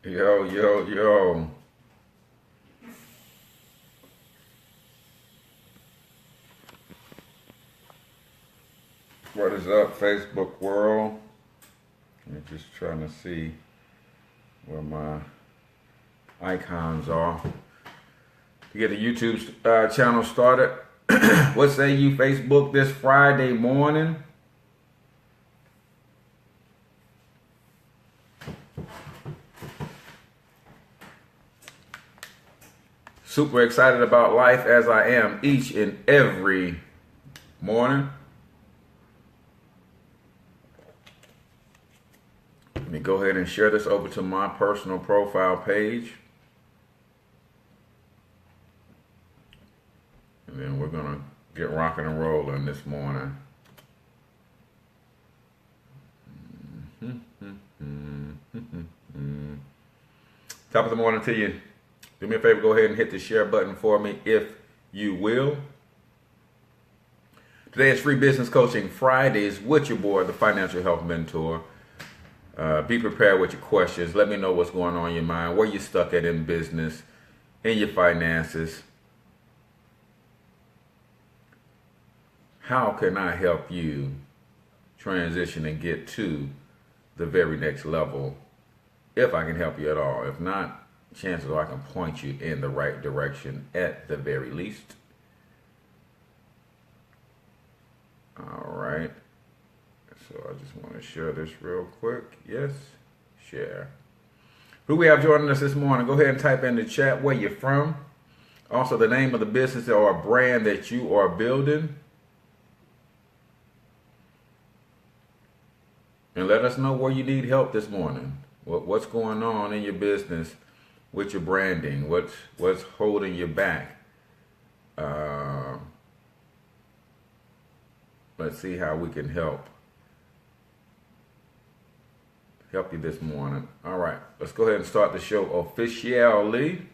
Yo, yo, yo. What is up, Facebook world? I'm just trying to see where my icons are to get the YouTube channel started. What say you, Facebook, this Friday morning? Super excited about life as I am each and every morning. Let me go ahead and share this over to my personal profile page. And then we're going to get rocking and rolling this morning. Top of the morning to you. Do me a favor, go ahead and hit the share button for me if you will. Today is Free Business Coaching Fridays with your boy, the Financial Health Mentor. Be prepared with your questions. Let me know what's going on in your mind, where you're stuck at in business, in your finances. How can I help you transition and get to the very next level, if I can help you at all? If not, chances are I can point you in the right direction at the very least. All right. So I just want to share this real quick. Yes, share. Who we have joining us this morning? Go ahead and type in the chat where you're from. Also the name of the business or brand that you are building. And let us know where you need help this morning. What's going on in your business with your branding? What's holding you back? Let's see how we can help you this morning. All right, let's go ahead and start the show officially.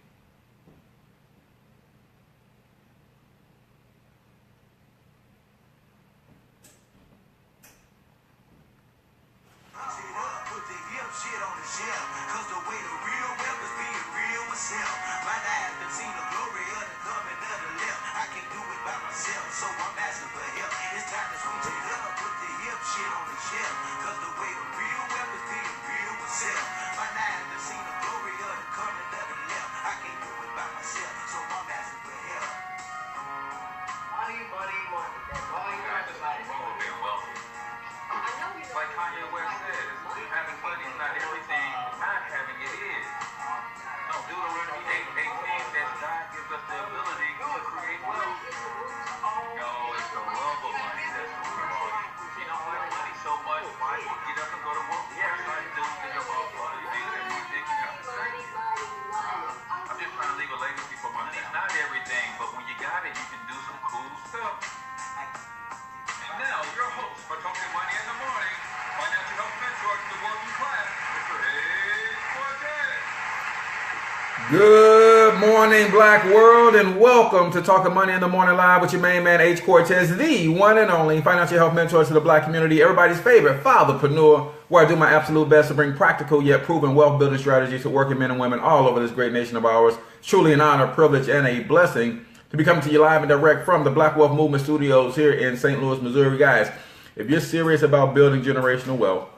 Good morning, Black World, and welcome to Talking Money in the Morning Live with your main man, H. Cortez, the one and only financial health mentor to the Black community, everybody's favorite fatherpreneur, where I do my absolute best to bring practical yet proven wealth building strategies to working men and women all over this great nation of ours. It's truly an honor, privilege, and a blessing to be coming to you live and direct from the Black Wealth Movement Studios here in St. Louis, Missouri. Guys, if you're serious about building generational wealth,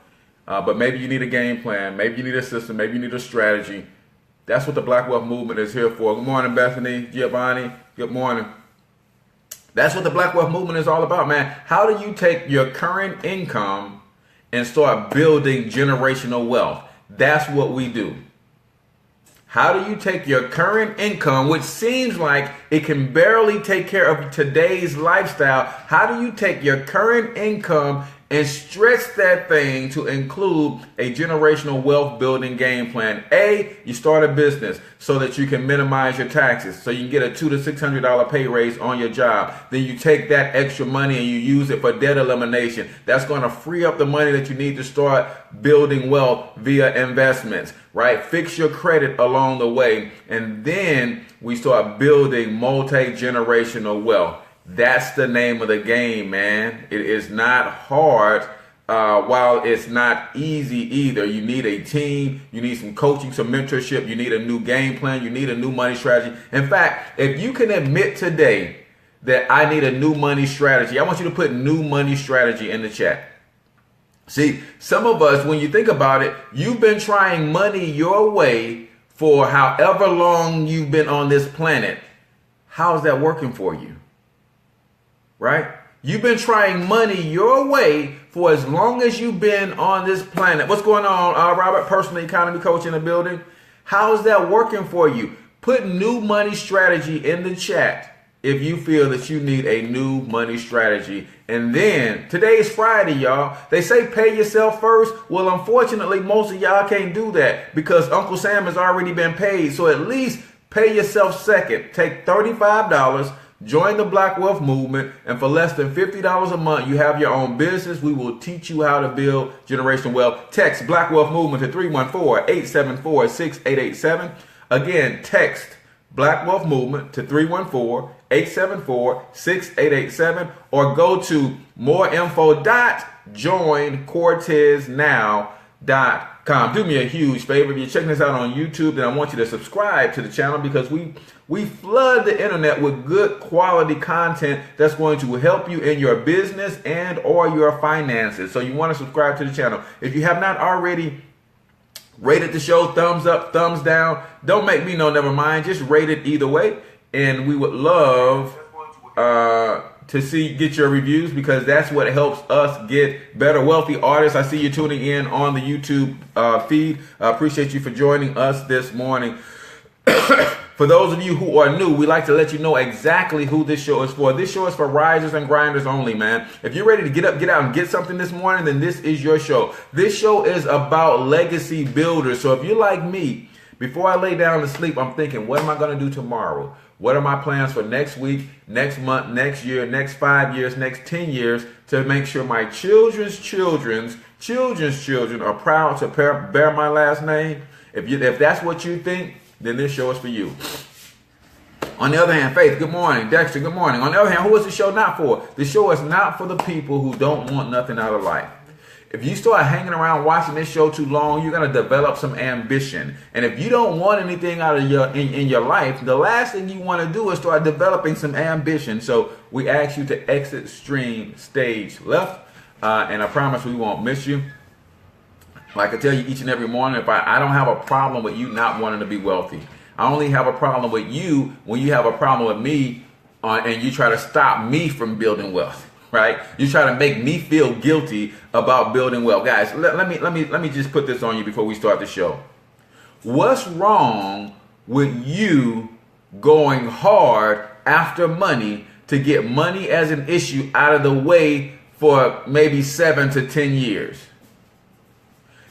but maybe you need a game plan, maybe you need a system, maybe you need a strategy, that's what the Black Wealth Movement is here for. Good morning, Bethany, Giovanni. Good morning. That's what the Black Wealth Movement is all about, man. How do you take your current income and start building generational wealth? That's what we do. How do you take your current income, which seems like it can barely take care of today's lifestyle? How do you take your current income and stretch that thing to include a generational wealth building game plan? A, you start a business so that you can minimize your taxes, so you can get a $200 to $600 pay raise on your job. Then you take that extra money and you use it for debt elimination. That's going to free up the money that you need to start building wealth via investments, right? Fix your credit along the way, and then we start building multi-generational wealth. That's the name of the game, man. It is not hard while it's not easy either, you need a team, you need some coaching, some mentorship, you need a new game plan, you need a new money strategy. In fact, if you can admit today that I need a new money strategy, I want you to put new money strategy in the chat. See, some of us, when you think about it, you've been trying money your way for however long you've been on this planet. How's that working for you? Right? You've been trying money your way for as long as you've been on this planet. What's going on, Robert? Personal economy coach in the building. How's that working for you? Put new money strategy in the chat if you feel that you need a new money strategy. And then, today is Friday, y'all. They say pay yourself first. Well, unfortunately, most of y'all can't do that because Uncle Sam has already been paid. So at least pay yourself second. Take $35. Join the Black Wealth Movement, and for less than $50 a month, you have your own business. We will teach you how to build generational wealth. Text Black Wealth Movement to 314-874-6887. Again, text Black Wealth Movement to 314-874-6887, or go to moreinfo.joincorteznow.com. Do me a huge favor. If you're checking this out on YouTube, then I want you to subscribe to the channel because we flood the internet with good quality content that's going to help you in your business and or your finances. So you want to subscribe to the channel. If you have not already rated the show, thumbs up, thumbs down. Don't make me know, never mind. Just rate it either way. And we would love to get your reviews because that's what helps us get better wealthy artists. I see you tuning in on the YouTube feed. I appreciate you for joining us this morning. For those of you who are new, we like to let you know exactly who this show is for. This show is for risers and grinders only, man. If you're ready to get up, get out, and get something this morning, then this is your show. This show is about legacy builders. So if you're like me, before I lay down to sleep, I'm thinking, what am I going to do tomorrow? What are my plans for next week, next month, next year, next 5 years, next 10 years to make sure my children's children are proud to bear my last name? If that's what you think, then this show is for you. On the other hand, Faith, good morning. Dexter, good morning. On the other hand, who is the show not for? The show is not for the people who don't want nothing out of life. If you start hanging around watching this show too long, you're going to develop some ambition. And if you don't want anything out of in your life, the last thing you want to do is start developing some ambition. So we ask you to exit stream stage left. And I promise we won't miss you. Like I tell you each and every morning, I don't have a problem with you not wanting to be wealthy. I only have a problem with you when you have a problem with me and you try to stop me from building wealth, right? You try to make me feel guilty about building wealth. Guys, let me just put this on you before we start the show. What's wrong with you going hard after money to get money as an issue out of the way for maybe 7 to 10 years?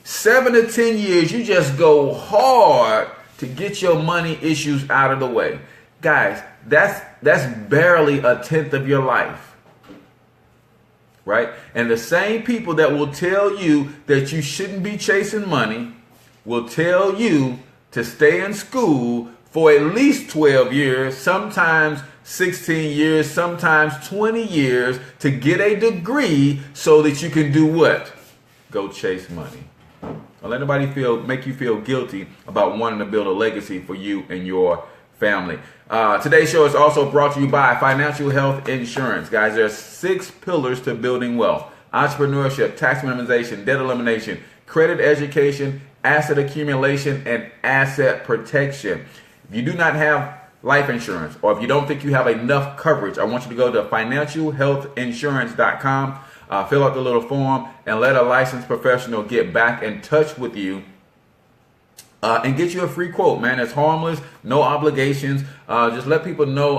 7 to 10 years, you just go hard to get your money issues out of the way. Guys, that's barely a tenth of your life. Right? And the same people that will tell you that you shouldn't be chasing money will tell you to stay in school for at least 12 years, sometimes 16 years, sometimes 20 years to get a degree so that you can do what? Go chase money. Don't let nobody make you feel guilty about wanting to build a legacy for you and your family. Today's show is also brought to you by Financial Health Insurance. Guys, there are 6 pillars to building wealth: entrepreneurship, tax minimization, debt elimination, credit education, asset accumulation, and asset protection. If you do not have life insurance, or if you don't think you have enough coverage, I want you to go to financialhealthinsurance.com. Fill out the little form and let a licensed professional get back in touch with you and get you a free quote, man. It's harmless, no obligations. Just let people know,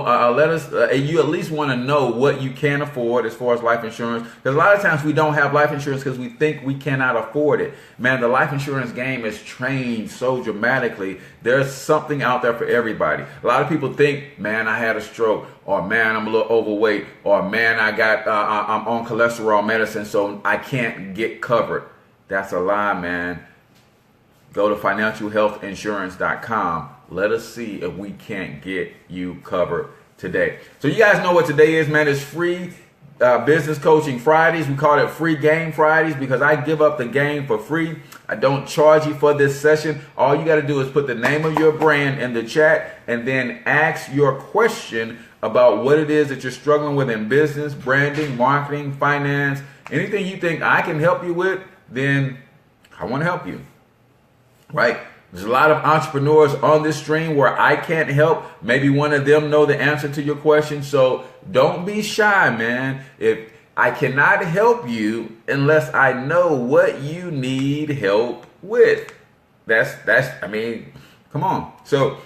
you at least want to know what you can afford as far as life insurance. Because a lot of times we don't have life insurance because we think we cannot afford it. Man, the life insurance game is changed so dramatically. There's something out there for everybody. A lot of people think, man, I had a stroke, or man, I'm a little overweight, or man, I'm on cholesterol medicine, so I can't get covered. That's a lie, man. Go to financialhealthinsurance.com. Let us see if we can't get you covered today. So you guys know what today is, man. It's free Business Coaching Fridays. We call it Free Game Fridays because I give up the game for free. I don't charge you for this session. All you got to do is put the name of your brand in the chat and then ask your question about what it is that you're struggling with in business, branding, marketing, finance, anything you think I can help you with, then I want to help you, right? There's a lot of entrepreneurs on this stream where I can't help. Maybe one of them know the answer to your question. So don't be shy, man. If I cannot help you unless I know what you need help with. I mean, come on. So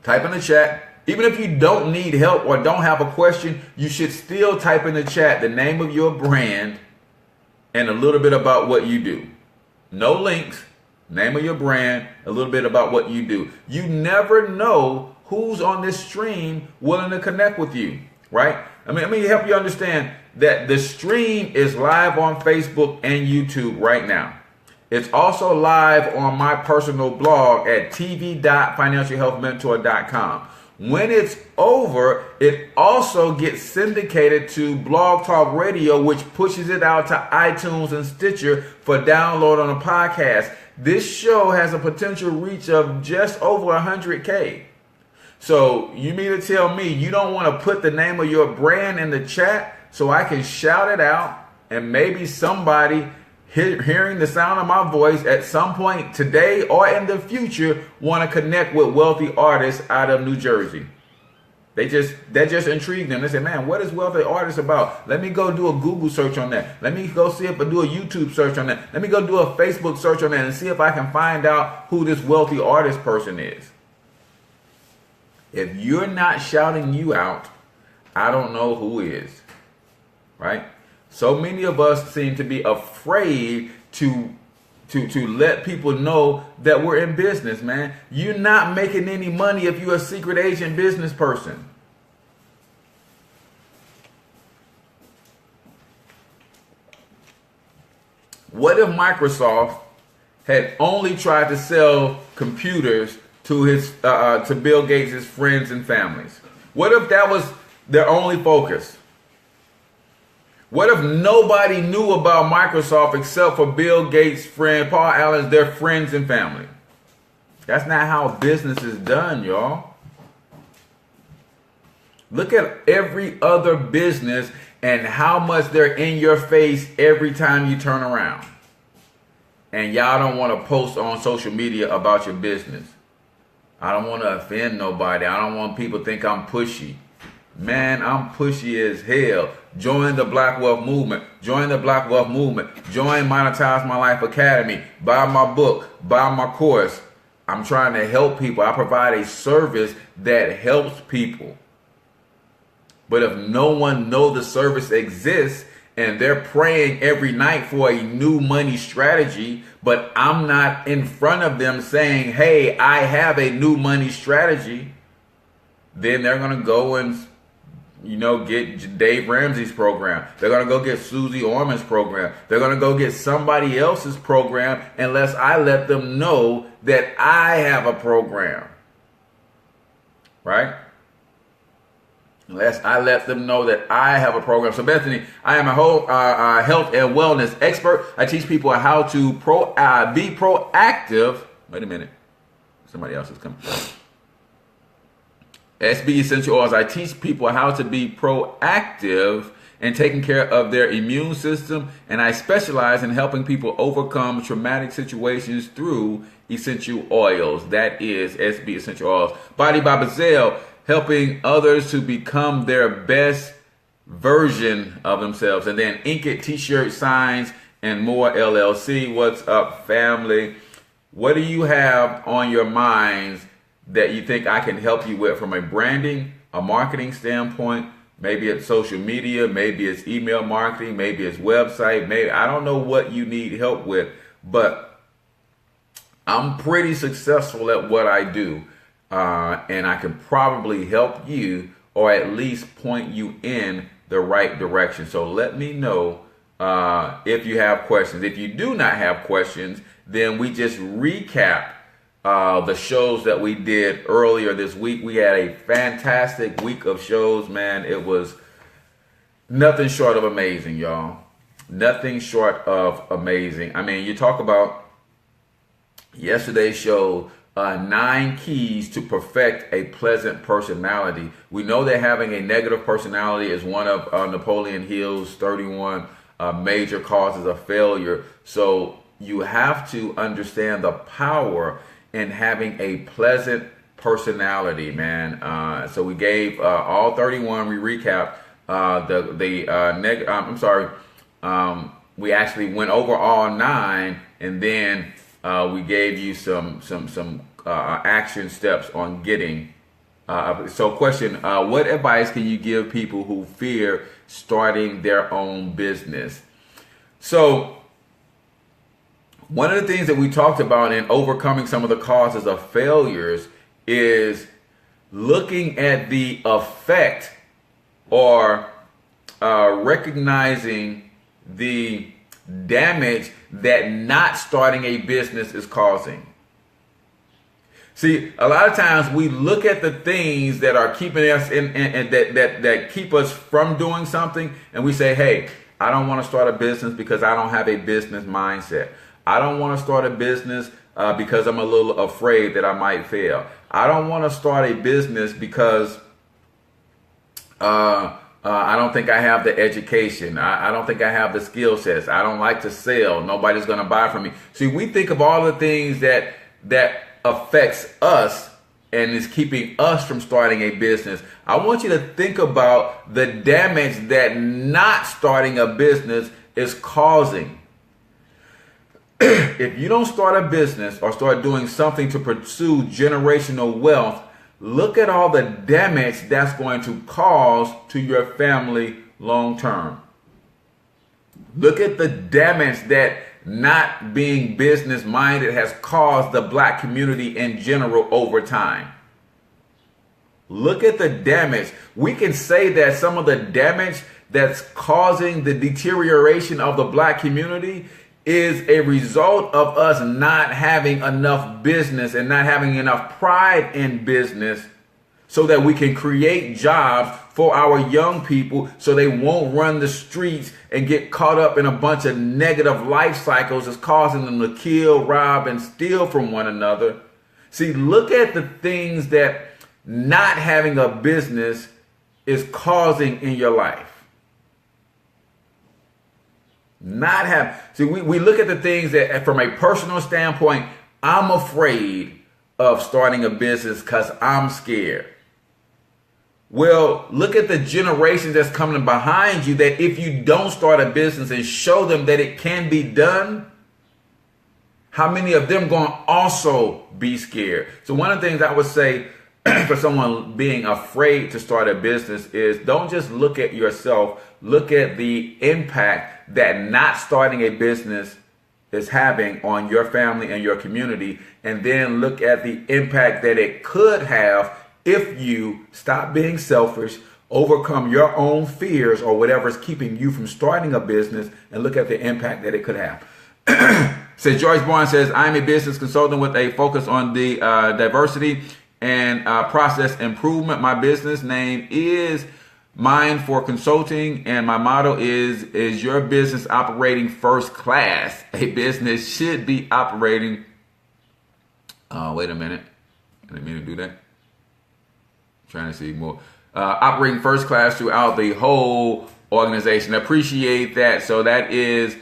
type in the chat. Even if you don't need help or don't have a question, you should still type in the chat the name of your brand and a little bit about what you do. No links, name of your brand, a little bit about what you do. You never know who's on this stream willing to connect with you, right? Let me help you understand that the stream is live on Facebook and YouTube right now. It's also live on my personal blog at tv.financialhealthmentor.com. When it's over, it also gets syndicated to Blog Talk Radio, which pushes it out to iTunes and Stitcher for download on a podcast. This show has a potential reach of just over 100K. So you mean to tell me you don't want to put the name of your brand in the chat so I can shout it out and maybe somebody hearing the sound of my voice at some point today or in the future want to connect with wealthy artists out of New Jersey? That just intrigued them. They said, man, what is wealthy artists about? Let me go do a Google search on that. Let me go see if I do a YouTube search on that. Let me go do a Facebook search on that and see if I can find out who this wealthy artist person is. If you're not shouting you out, I don't know who is, right? So many of us seem to be afraid to let people know that we're in business, man. You're not making any money if you're a secret agent business person. What if Microsoft had only tried to sell computers to Bill Gates' friends and families? What if that was their only focus? What if nobody knew about Microsoft except for Bill Gates' friend, Paul Allen's, their friends and family? That's not how business is done, y'all. Look at every other business and how much they're in your face every time you turn around. And y'all don't want to post on social media about your business. I don't want to offend nobody. I don't want people to think I'm pushy. Man, I'm pushy as hell. Join the Black Wealth Movement. Join the Black Wealth Movement. Join Monetize My Life Academy. Buy my book. Buy my course. I'm trying to help people. I provide a service that helps people. But if no one knows the service exists and they're praying every night for a new money strategy, but I'm not in front of them saying, hey, I have a new money strategy, then they're going to go and get Dave Ramsey's program. They're going to go get Susie Orman's program. They're going to go get somebody else's program unless I let them know that I have a program. Right? Unless I let them know that I have a program. So Bethany, I am a whole health and wellness expert. I teach people how to be proactive. Wait a minute. Somebody else is coming. SB Essential Oils. I teach people how to be proactive and taking care of their immune system. And I specialize in helping people overcome traumatic situations through essential oils. That is SB Essential Oils. Body by Bazelle, helping others to become their best version of themselves. And then Ink It T-shirt, signs, and more LLC. What's up, family? What do you have on your minds that you think I can help you with from a branding, a marketing standpoint? Maybe it's social media, maybe it's email marketing, maybe it's website, maybe I don't know what you need help with, but I'm pretty successful at what I do, and I can probably help you or at least point you in the right direction. So let me know if you have questions. If you do not have questions, then we just recap the shows that we did earlier this week. We had a fantastic week of shows, man. It was Nothing short of amazing, y'all. Nothing short of amazing. I mean, you talk about yesterday's show, 9 keys to perfect a pleasant personality. We know that having a negative personality is one of Napoleon Hill's 31 major causes of failure. So you have to understand the power in having a pleasant personality, man. So we gave all 31. We recapped we actually went over all 9, and then we gave you some action steps on getting. So question, what advice can you give people who fear starting their own business? So one of the things that we talked about in overcoming some of the causes of failures is looking at the effect, or recognizing the damage that not starting a business is causing. See, a lot of times we look at the things that are keeping us that keep us from doing something, and we say, hey, I don't want to start a business because I don't have a business mindset. I don't want to start a business because I'm a little afraid that I might fail. I don't want to start a business because I don't think I have the education. I don't think I have the skill sets. I don't like to sell. Nobody's going to buy from me. See, we think of all the things that affects us and is keeping us from starting a business. I want you to think about the damage that not starting a business is causing. If you don't start a business or start doing something to pursue generational wealth, look at all the damage that's going to cause to your family long term. Look at the damage that not being business minded has caused the black community in general over time. Look at the damage. We can say that some of the damage that's causing the deterioration of the black community is a result of us not having enough business and not having enough pride in business so that we can create jobs for our young people so they won't run the streets and get caught up in a bunch of negative life cycles that's causing them to kill, rob, and steal from one another. See, look at the things that not having a business is causing in your life. We look at the things that from a personal standpoint, I'm afraid of starting a business because I'm scared. Well, look at the generations that's coming behind you, that if you don't start a business and show them that it can be done, how many of them going to also be scared? So one of the things I would say for someone being afraid to start a business is don't just look at yourself, look at the impact that not starting a business is having on your family and your community, and then look at the impact that it could have if you stop being selfish, overcome your own fears or whatever is keeping you from starting a business, and look at the impact that it could have. So Joyce Bourne says, I'm a business consultant with a focus on the diversity and process improvement. My business name is Mind for Consulting, and my motto is your business operating first class? A business should be operating. Wait a minute. I didn't mean to do that. Trying to see more. Operating first class throughout the whole organization. Appreciate that. So that is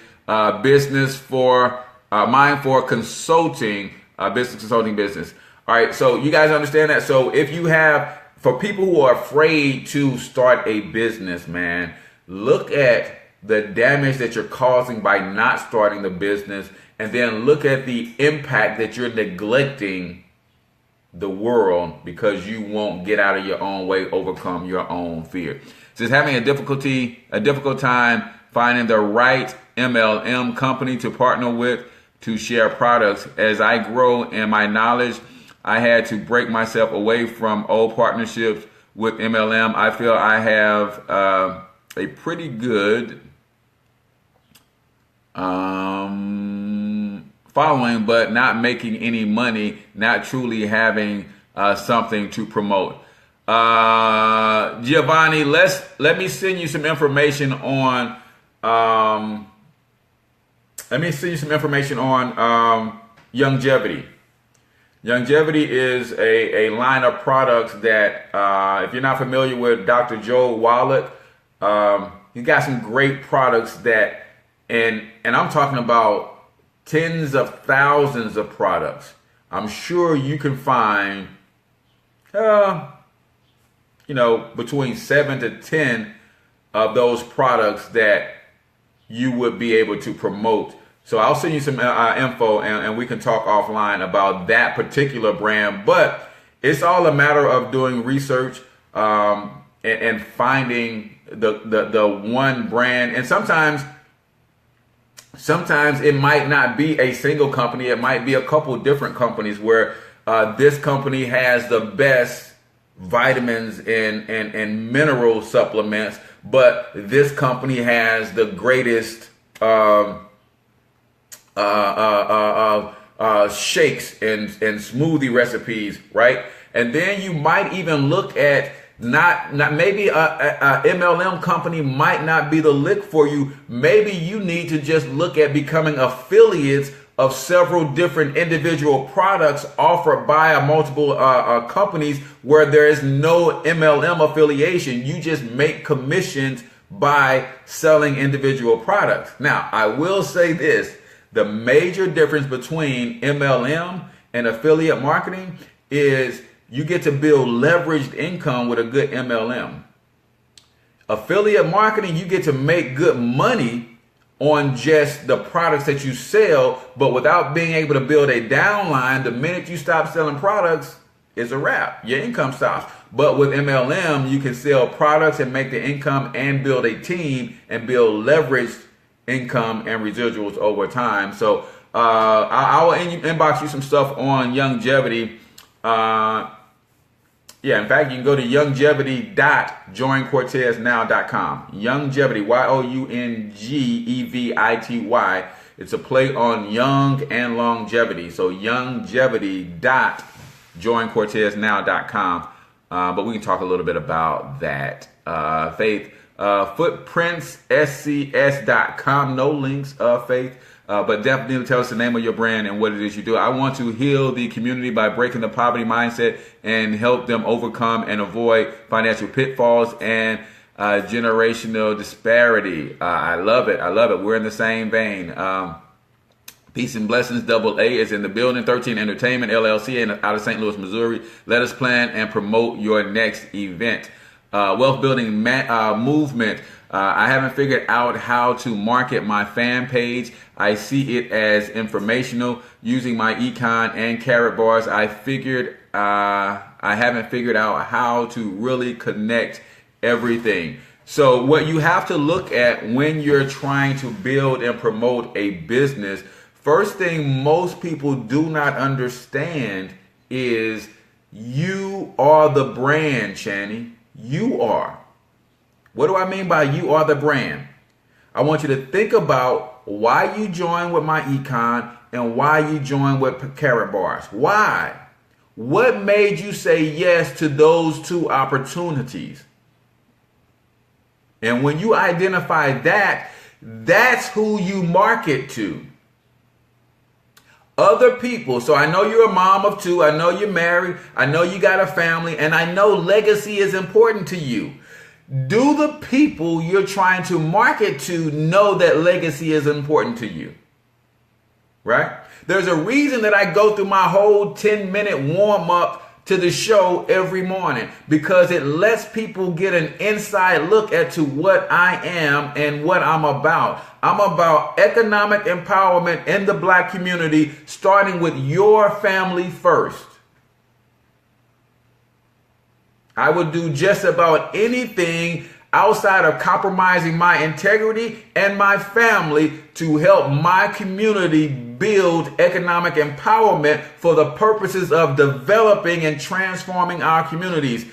business for Mind for Consulting, business consulting business. All right. So you guys understand that. So if you have, for people who are afraid to start a business, man, look at the damage that you're causing by not starting the business, and then look at the impact that you're neglecting the world because you won't get out of your own way, overcome your own fear. Since having a difficult time finding the right MLM company to partner with to share products. As I grow in my knowledge, I had to break myself away from old partnerships with MLM. I feel I have a pretty good following, but not making any money, not truly having something to promote. Giovanni, let me send you some information on longevity. Longevity is a line of products that, if you're not familiar with Dr. Joe Wallach, he got some great products that, and I'm talking about tens of thousands of products. I'm sure you can find, between 7 to 10 of those products that you would be able to promote. So I'll send you some info and we can talk offline about that particular brand. But it's all a matter of doing research and finding the one brand. And sometimes it might not be a single company. It might be a couple different companies where this company has the best vitamins and mineral supplements, but this company has the greatest shakes and smoothie recipes, right? And then you might even look at not maybe a MLM company might not be the lick for you. Maybe you need to just look at becoming affiliates of several different individual products offered by multiple companies where there is no MLM affiliation. You just make commissions by selling individual products. Now, I will say this. The major difference between MLM and affiliate marketing is you get to build leveraged income with a good MLM. Affiliate marketing, you get to make good money on just the products that you sell, but without being able to build a downline, the minute you stop selling products, it's a wrap. Your income stops. But with MLM, you can sell products and make the income and build a team and build leveraged income and residuals over time. So I will inbox you some stuff on longevity. In fact, you can go to longevity.joincorteznow.com. Longevity, YOUNGEVITY. It's a play on young and longevity. So longevity.joincorteznow.com. But we can talk a little bit about that. Faith. Footprintsscs.com. No links, Faith. But definitely tell us the name of your brand and what it is you do. I want to heal the community by breaking the poverty mindset and help them overcome and avoid financial pitfalls and generational disparity. I love it. I love it. We're in the same vein. Peace and blessings. Double A is in the building. 13 Entertainment LLC out of St. Louis, Missouri. Let us plan and promote your next event. Wealth building movement. I haven't figured out how to market my fan page. I see it as informational using my econ and carrot bars. I haven't figured out how to really connect everything. So what you have to look at when you're trying to build and promote a business, first thing most people do not understand is you are the brand, Channy. You are. What do I mean by you are the brand? I want you to think about why you joined with my econ and why you joined with carrot bars. Why? What made you say yes to those two opportunities? And when you identify that, that's who you market to. Other people. So I know you're a mom of two. I know you're married. I know you got a family. And I know legacy is important to you. Do the people you're trying to market to know that legacy is important to you? Right? There's a reason that I go through my whole 10-minute warm-up to the show every morning, because it lets people get an inside look at to what I am and what I'm about. I'm about economic empowerment in the Black community, starting with your family first. I would do just about anything outside of compromising my integrity and my family to help my community build economic empowerment for the purposes of developing and transforming our communities.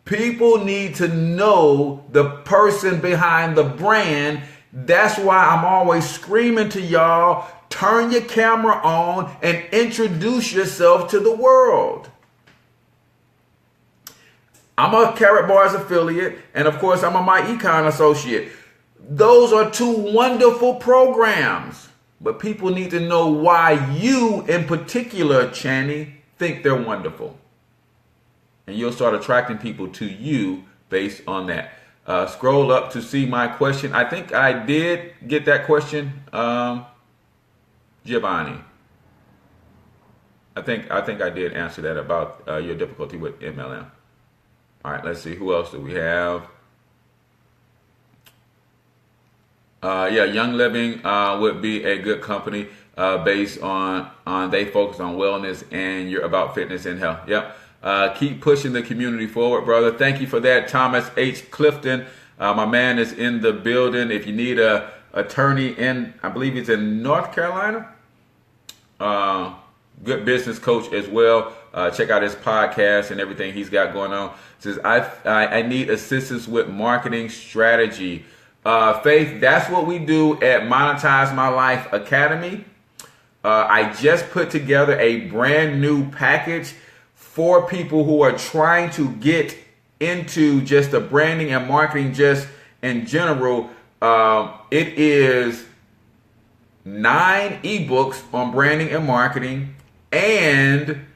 People need to know the person behind the brand. That's why I'm always screaming to y'all, turn your camera on and introduce yourself to the world. I'm a Carrot Bars affiliate, and of course, I'm a My Econ associate. Those are two wonderful programs, but people need to know why you, in particular, Channy, think they're wonderful. And you'll start attracting people to you based on that. Scroll up to see my question. I think I did get that question, Giovanni. I think I did answer that about your difficulty with MLM. All right, let's see. Who else do we have? Yeah, Young Living would be a good company based on they focus on wellness and you're about fitness and health. Yep. Keep pushing the community forward, brother. Thank you for that, Thomas H. Clifton. My man is in the building. If you need a attorney in, I believe he's in North Carolina. Good business coach as well. Check out his podcast and everything he's got going on. Says I need assistance with marketing strategy. Faith, that's what we do at Monetize My Life Academy. I just put together a brand new package for people who are trying to get into just the branding and marketing just in general. It is 9 ebooks on branding and marketing, and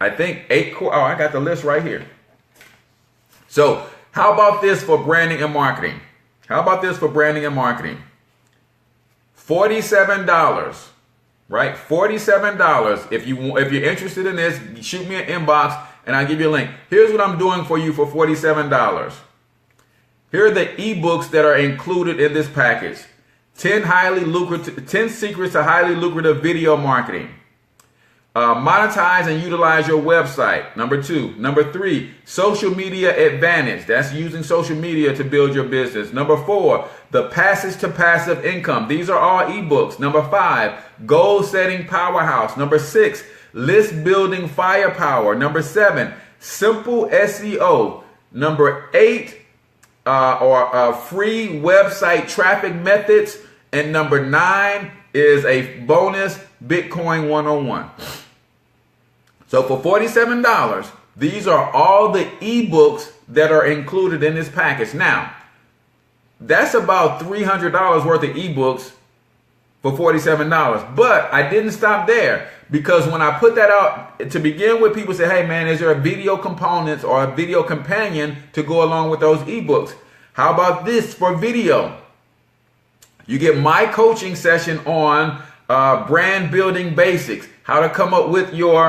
I think 8 core. Oh, I got the list right here. So how about this for branding and marketing? How about this for branding and marketing? $47, right? $47. If you're interested in this, shoot me an inbox and I'll give you a link. Here's what I'm doing for you for $47. Here are the ebooks that are included in this package. 10 secrets to highly lucrative video marketing. Monetize and utilize your website. Number 2. Number 3, social media advantage. That's using social media to build your business. Number 4, the passage to passive income. These are all ebooks. Number 5, goal setting powerhouse. Number 6, list building firepower. Number 7, simple SEO. Number 8, free website traffic methods. And number 9 is a bonus Bitcoin 101. So for $47, these are all the ebooks that are included in this package. Now, that's about $300 worth of ebooks for $47. But I didn't stop there, because when I put that out to begin with, people say, hey man, is there a video components or a video companion to go along with those ebooks? How about this for video? You get my coaching session on brand building basics, how to come up with your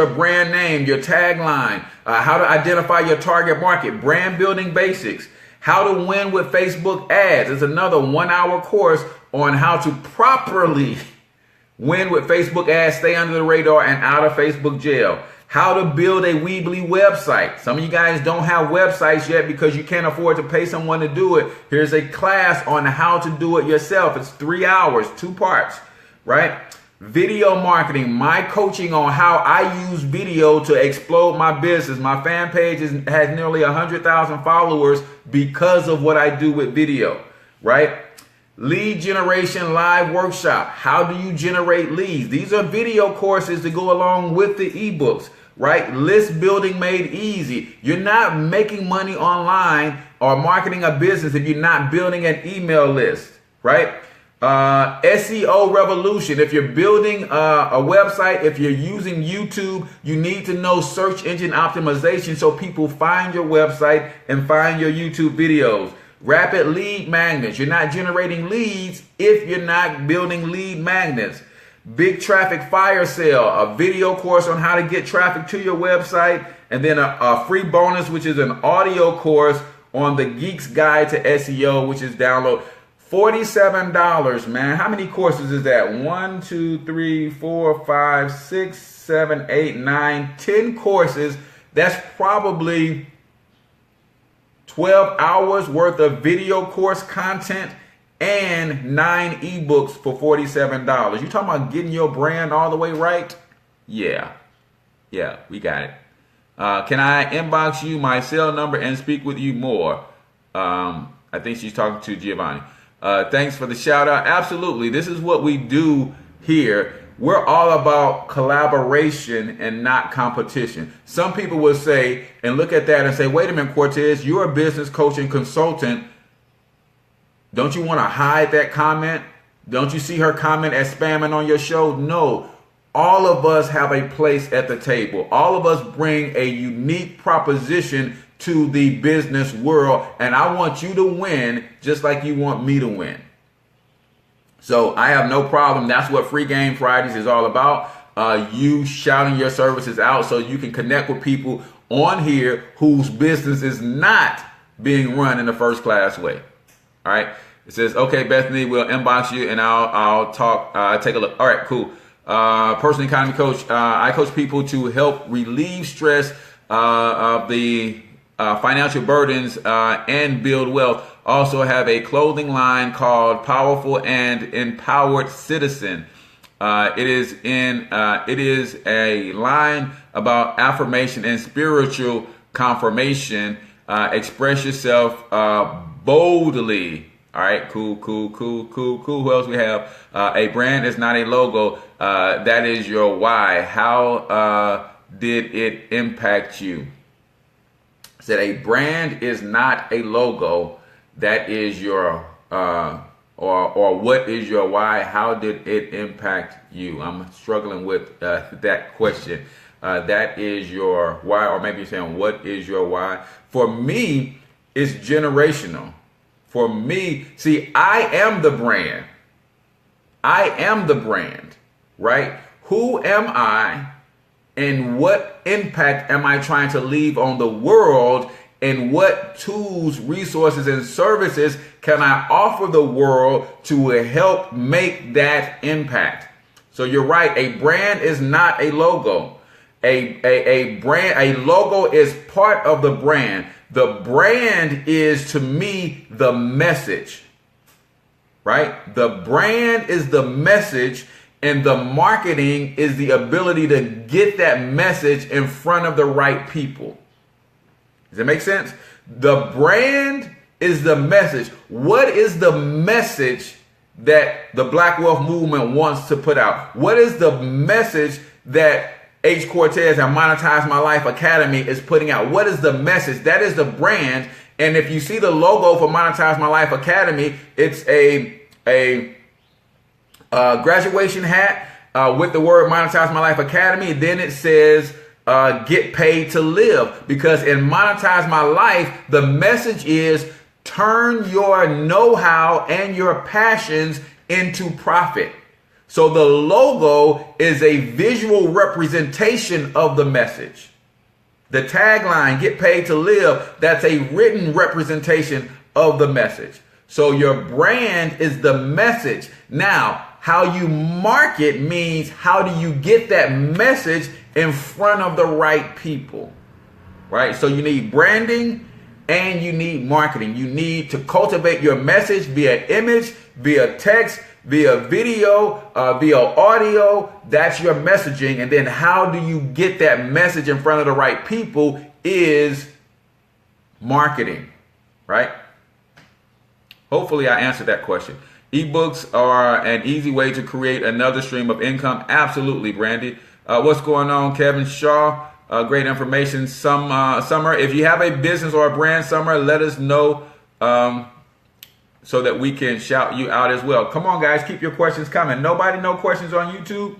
brand name, your tagline, how to identify your target market, brand building basics, how to win with Facebook ads. It's another 1-hour course on how to properly win with Facebook ads, stay under the radar and out of Facebook jail. How to build a Weebly website. Some of you guys don't have websites yet because you can't afford to pay someone to do it. Here's a class on how to do it yourself. It's 3 hours, 2 parts, right? Video marketing, my coaching on how I use video to explode my business. My fan page has nearly 100,000 followers because of what I do with video, right? Lead generation live workshop. How do you generate leads? These are video courses to go along with the ebooks, right? List building made easy. You're not making money online or marketing a business if you're not building an email list, right? SEO revolution. If you're building a website, if you're using YouTube, you need to know search engine optimization so people find your website and find your YouTube videos. Rapid lead magnets. You're not generating leads if you're not building lead magnets. Big traffic fire sale, a video course on how to get traffic to your website, and then a free bonus, which is an audio course on the Geek's Guide to SEO, which is download. $47, man. How many courses is that? 1, 2, 3, 4, 5, 6, 7, 8, 9, 10 courses. That's probably 12 hours worth of video course content and 9 ebooks for $47. You talking about getting your brand all the way right? Yeah, we got it. Can I inbox you my cell number and speak with you more? I think she's talking to Giovanni. Thanks for the shout out. Absolutely. This is what we do here. We're all about collaboration and not competition. Some people will say and look at that and say, wait a minute, Cortez, you're a business coach and consultant. Don't you want to hide that comment? Don't you see her comment as spamming on your show? No. All of us have a place at the table. All of us bring a unique proposition to the business world. And I want you to win just like you want me to win. So I have no problem. That's what Free Game Fridays is all about. You shouting your services out so you can connect with people on here whose business is not being run in a first class way. All right. It says, okay, Bethany, we'll inbox you and I'll talk, take a look. All right, cool. Personal economy coach. I coach people to help relieve stress of the financial burdens and build wealth. Also have a clothing line called Powerful and Empowered Citizen. It is a line about affirmation and spiritual confirmation. Express yourself boldly. All right, cool. Who else we have? A brand is not a logo. That is your why. How did it impact you? Said a brand is not a logo. That is your or what is your why? How did it impact you? I'm struggling with that question. That is your why, or maybe you're saying what is your why? For me, it's generational. For me, see, I am the brand. I am the brand, right? Who am I? And what impact am I trying to leave on the world? And what tools, resources, and services can I offer the world to help make that impact? So you're right. A brand is not a logo. A logo is part of the brand. The brand is, to me, the message, right? The brand is the message, and the marketing is the ability to get that message in front of the right people. Does that make sense? The brand is the message. What is the message that the Black Wealth Movement wants to put out? What is the message that H. Cortez and Monetize My Life Academy is putting out? What is the message? That is the brand. And if you see the logo for Monetize My Life Academy, it's a graduation hat with the word Monetize My Life Academy. Then it says get paid to live, because in Monetize My Life, the message is turn your know-how and your passions into profit. So the logo is a visual representation of the message. The tagline, get paid to live, that's a written representation of the message. So your brand is the message. Now, how you market means how do you get that message in front of the right people, right? So you need branding and you need marketing. You need to cultivate your message via image, via text, via video, via audio. That's your messaging. And then how do you get that message in front of the right people is marketing, right? Hopefully I answered that question. Ebooks are an easy way to create another stream of income. Absolutely, Brandy. What's going on, Kevin Shaw? Great information. Summer, if you have a business or a brand, Summer, let us know so that we can shout you out as well. Come on, guys, keep your questions coming. Nobody, no questions on YouTube?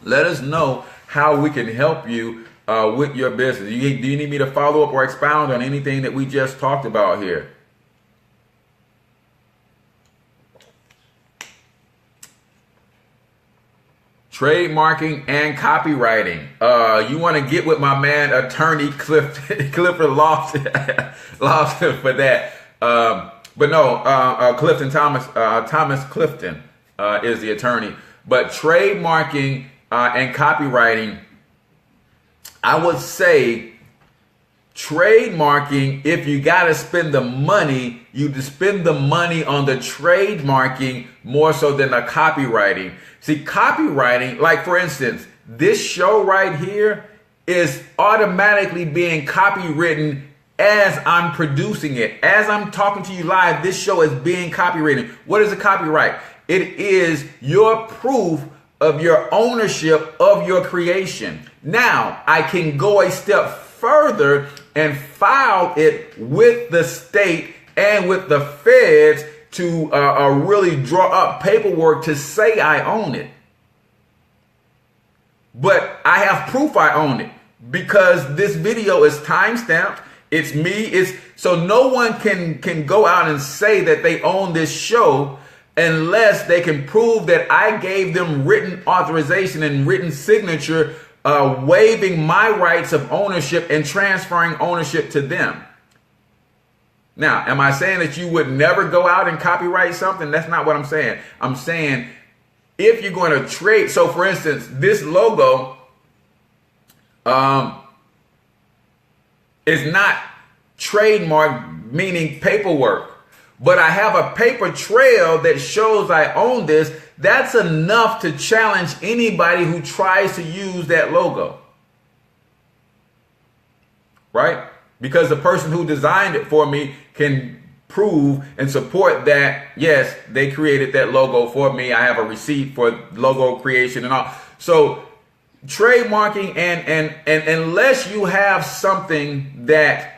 Let us know how we can help you with your business. Do you need me to follow up or expound on anything that we just talked about here? Trademarking and copywriting. You want to get with my man, attorney Clifford Lawson for that. But no, Clifton Thomas Clifton is the attorney. But trademarking and copywriting, I would say trademarking, if you got to spend the money, you to spend the money on the trademarking more so than the copywriting. See, copywriting, like for instance, this show right here is automatically being copywritten as I'm producing it. As I'm talking to you live, this show is being copywritten. What is a copyright? It is your proof of your ownership of your creation. Now, I can go a step further and file it with the state and with the feds to really draw up paperwork to say I own it. But I have proof I own it because this video is time-stamped. It's me. So no one can go out and say that they own this show unless they can prove that I gave them written authorization and written signature waiving my rights of ownership and transferring ownership to them. Now, am I saying that you would never go out and copyright something? That's not what I'm saying. I'm saying if you're going to trade, so for instance, this logo is not trademark, meaning paperwork, but I have a paper trail that shows I own this. That's enough to challenge anybody who tries to use that logo, right? Because the person who designed it for me can prove and support that, yes, they created that logo for me. I have a receipt for logo creation and all. So trademarking and unless you have something that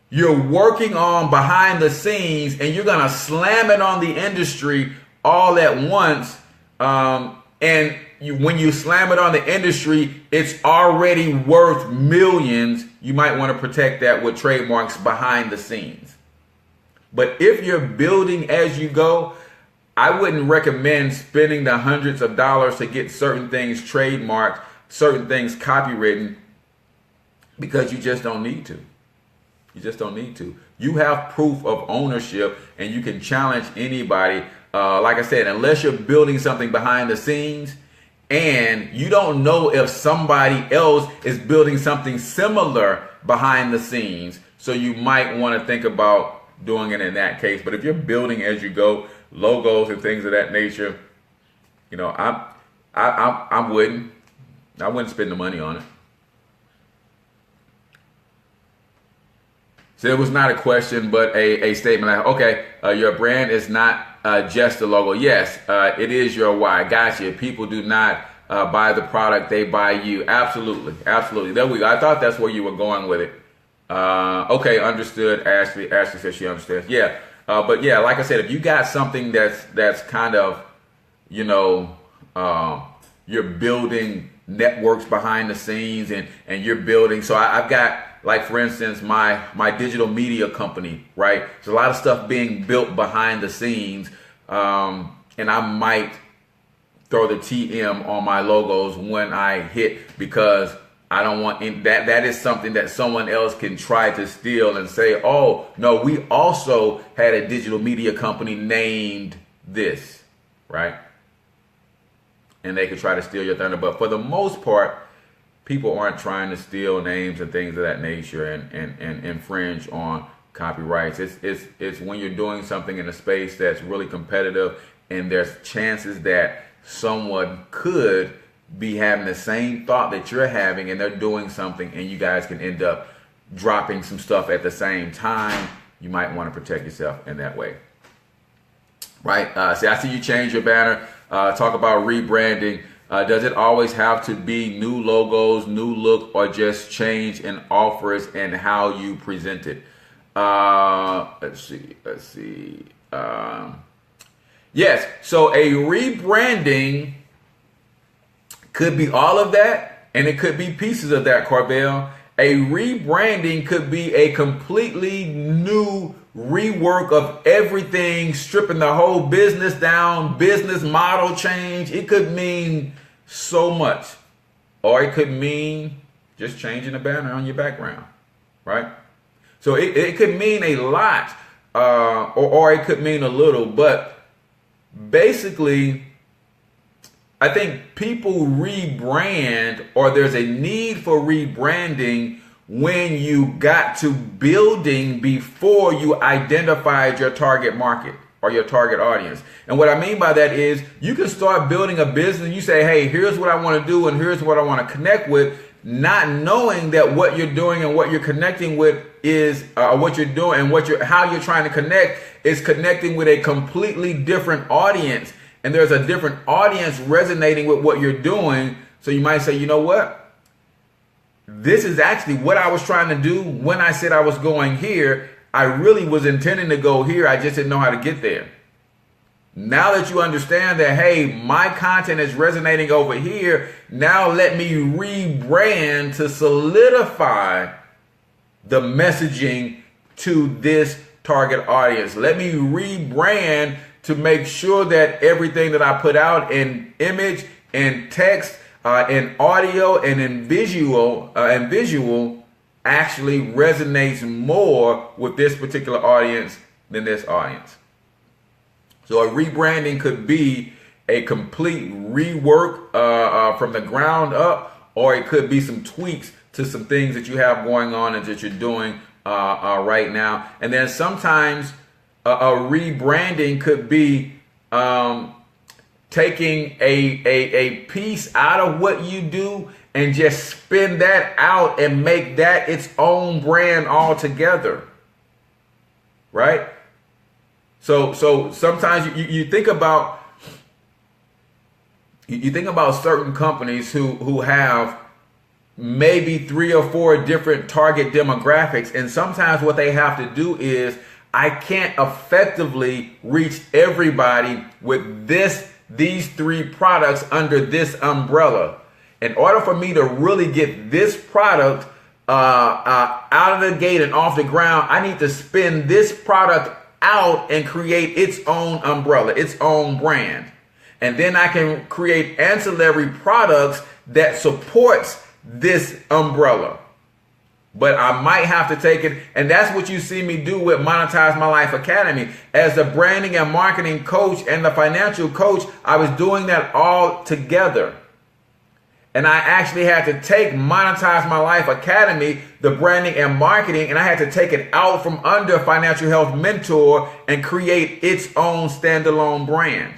you're working on behind the scenes and you're going to slam it on the industry all at once, and when you slam it on the industry, it's already worth millions. You might want to protect that with trademarks behind the scenes. But if you're building as you go, I wouldn't recommend spending the hundreds of dollars to get certain things trademarked, certain things copywritten, because you just don't need to. You just don't need to. You have proof of ownership and you can challenge anybody. Like I said, unless you're building something behind the scenes and you don't know if somebody else is building something similar behind the scenes. So you might want to think about doing it in that case. But if you're building as you go, logos and things of that nature, you know, I wouldn't spend the money on it. So it was not a question, but a statement like, okay, your brand is not just a logo. Yes, it is your why. Gotcha. People do not buy the product, they buy you. Absolutely. Absolutely. There we go. I thought that's where you were going with it. Okay, understood. Ashley said she understands. Yeah. But yeah, like I said, if you got something that's kind of, you know, you're building networks behind the scenes and you're building. So I've got, like, for instance, my digital media company, right? There's a lot of stuff being built behind the scenes. And I might throw the TM on my logos when I hit, because I don't want that is something that someone else can try to steal and say, oh, no, we also had a digital media company named this, right? And they could try to steal your thunder. But for the most part, people aren't trying to steal names and things of that nature and infringe on copyrights. It's when you're doing something in a space that's really competitive and there's chances that someone could be having the same thought that you're having and they're doing something and you guys can end up dropping some stuff at the same time. You might want to protect yourself in that way. Right? See, I see you change your banner. Talk about rebranding. Does it always have to be new logos, new look, or just change in offers and how you present it? Let's see. Yes. So a rebranding could be all of that, and it could be pieces of that, Corbell. A rebranding could be a completely new rework of everything, stripping the whole business down, business model change. It could mean so much. Or it could mean just changing the banner on your background, right? So it could mean a lot, or it could mean a little, but basically, I think people rebrand, or there's a need for rebranding when you got to building before you identified your target market or your target audience. And what I mean by that is you can start building a business. You say, hey, here's what I want to do and here's what I want to connect with, not knowing that what you're doing and what you're connecting with is what you're doing and how you're trying to connect is connecting with a completely different audience. and there's a different audience resonating with what you're doing. So you might say, you know what? This is actually what I was trying to do when I said I was going here. I really was intending to go here. I just didn't know how to get there. Now that you understand that, hey, my content is resonating over here, now let me rebrand to solidify the messaging to this target audience. Let me rebrand to make sure that everything that I put out in image and text, in audio and in visual actually resonates more with this particular audience than this audience. So a rebranding could be a complete rework from the ground up, or it could be some tweaks to some things that you have going on and that you're doing right now. And then sometimes a rebranding could be taking a piece out of what you do and just spin that out and make that its own brand altogether, right? So sometimes you think about certain companies who have maybe 3 or 4 different target demographics, and sometimes what they have to do is, I can't effectively reach everybody with these 3 products under this umbrella. In order for me to really get this product out of the gate and off the ground, I need to spin this product out and create its own umbrella, its own brand. And then I can create ancillary products that supports this umbrella. But I might have to take it, and that's what you see me do with Monetize My Life Academy. As the branding and marketing coach and the financial coach, I was doing that all together. And I actually had to take Monetize My Life Academy, the branding and marketing, and I had to take it out from under Financial Health Mentor and create its own standalone brand.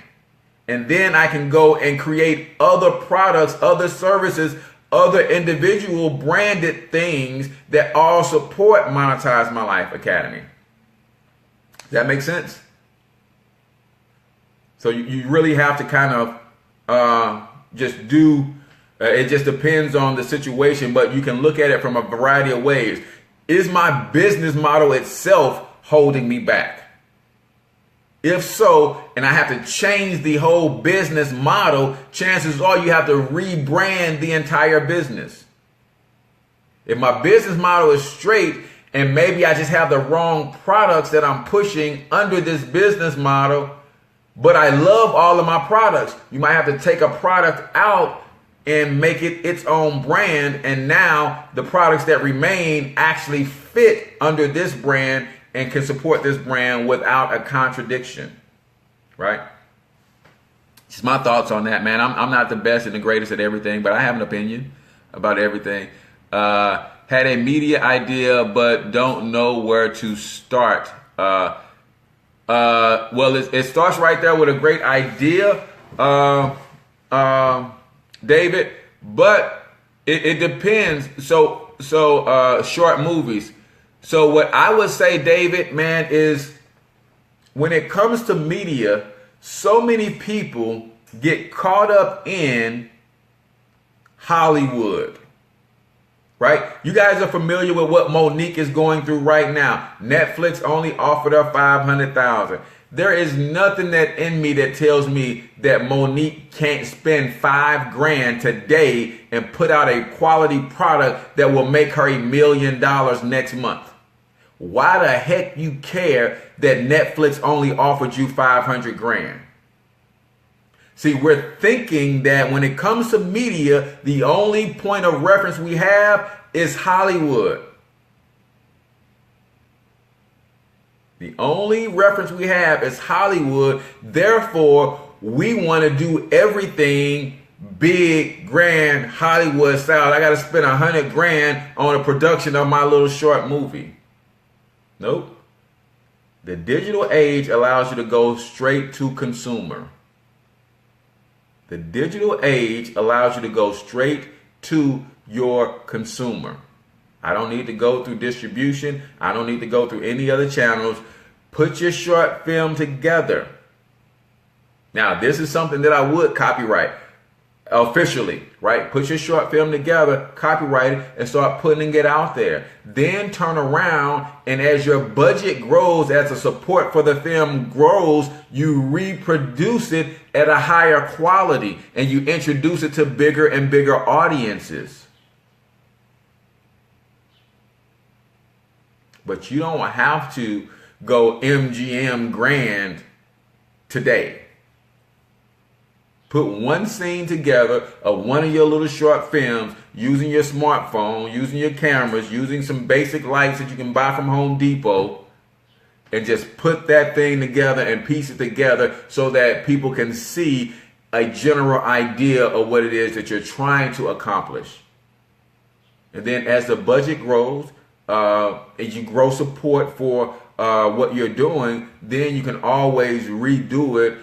And then I can go and create other products, other services, other individual branded things that all support Monetize My Life Academy. Does that make sense? So you really have to kind of just do. It just depends on the situation, but you can look at it from a variety of ways. Is my business model itself holding me back? If so, and I have to change the whole business model, chances are you have to rebrand the entire business. If my business model is straight and maybe I just have the wrong products that I'm pushing under this business model, but I love all of my products, you might have to take a product out and make it its own brand, and now the products that remain actually fit under this brand and can support this brand without a contradiction, right? Just my thoughts on that, man. I'm not the best and the greatest at everything, but I have an opinion about everything. Had a media idea, but don't know where to start. Well, it starts right there with a great idea, David, but it depends. So short movies. So what I would say, David, man, is when it comes to media, so many people get caught up in Hollywood, right? You guys are familiar with what Monique is going through right now. Netflix only offered her $500,000. There is nothing that in me that tells me that Monique can't spend $5,000 today and put out a quality product that will make her $1 million next month. Why the heck you care that Netflix only offered you $500,000? See, we're thinking that when it comes to media, the only point of reference we have is Hollywood. The only reference we have is Hollywood. Therefore, we want to do everything big, grand, Hollywood style. I got to spend $100,000 on a production of my little short movie. Nope. The digital age allows you to go straight to consumer. The digital age allows you to go straight to your consumer. I don't need to go through distribution. I don't need to go through any other channels. Put your short film together. Now, this is something that I would copyright officially, right? Put your short film together, copyright it, and start putting it out there. Then turn around, and as your budget grows, as the support for the film grows, you reproduce it at a higher quality, and you introduce it to bigger and bigger audiences. But you don't have to go MGM grand today. Put one scene together of one of your little short films using your smartphone, using your cameras, using some basic lights that you can buy from Home Depot, and just put that thing together and piece it together so that people can see a general idea of what it is that you're trying to accomplish. And then as the budget grows, and you grow support for what you're doing, then you can always redo it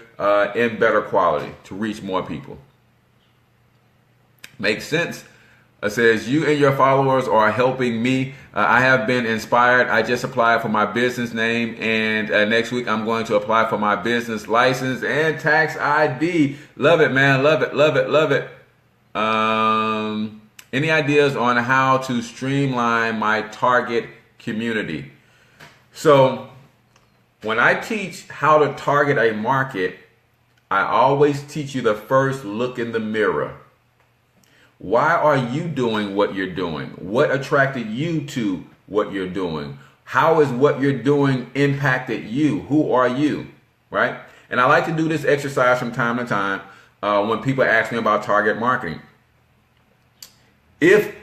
in better quality to reach more people. Makes sense? It says, you and your followers are helping me. I have been inspired. I just applied for my business name, and next week I'm going to apply for my business license and tax ID. Love it, man. Love it, love it, love it. Any ideas on how to streamline my target community? So when I teach how to target a market, I always teach you the first look in the mirror. Why are you doing what you're doing? What attracted you to what you're doing? How is what you're doing impacted you? Who are you? Right? And I like to do this exercise from time to time when people ask me about target marketing. If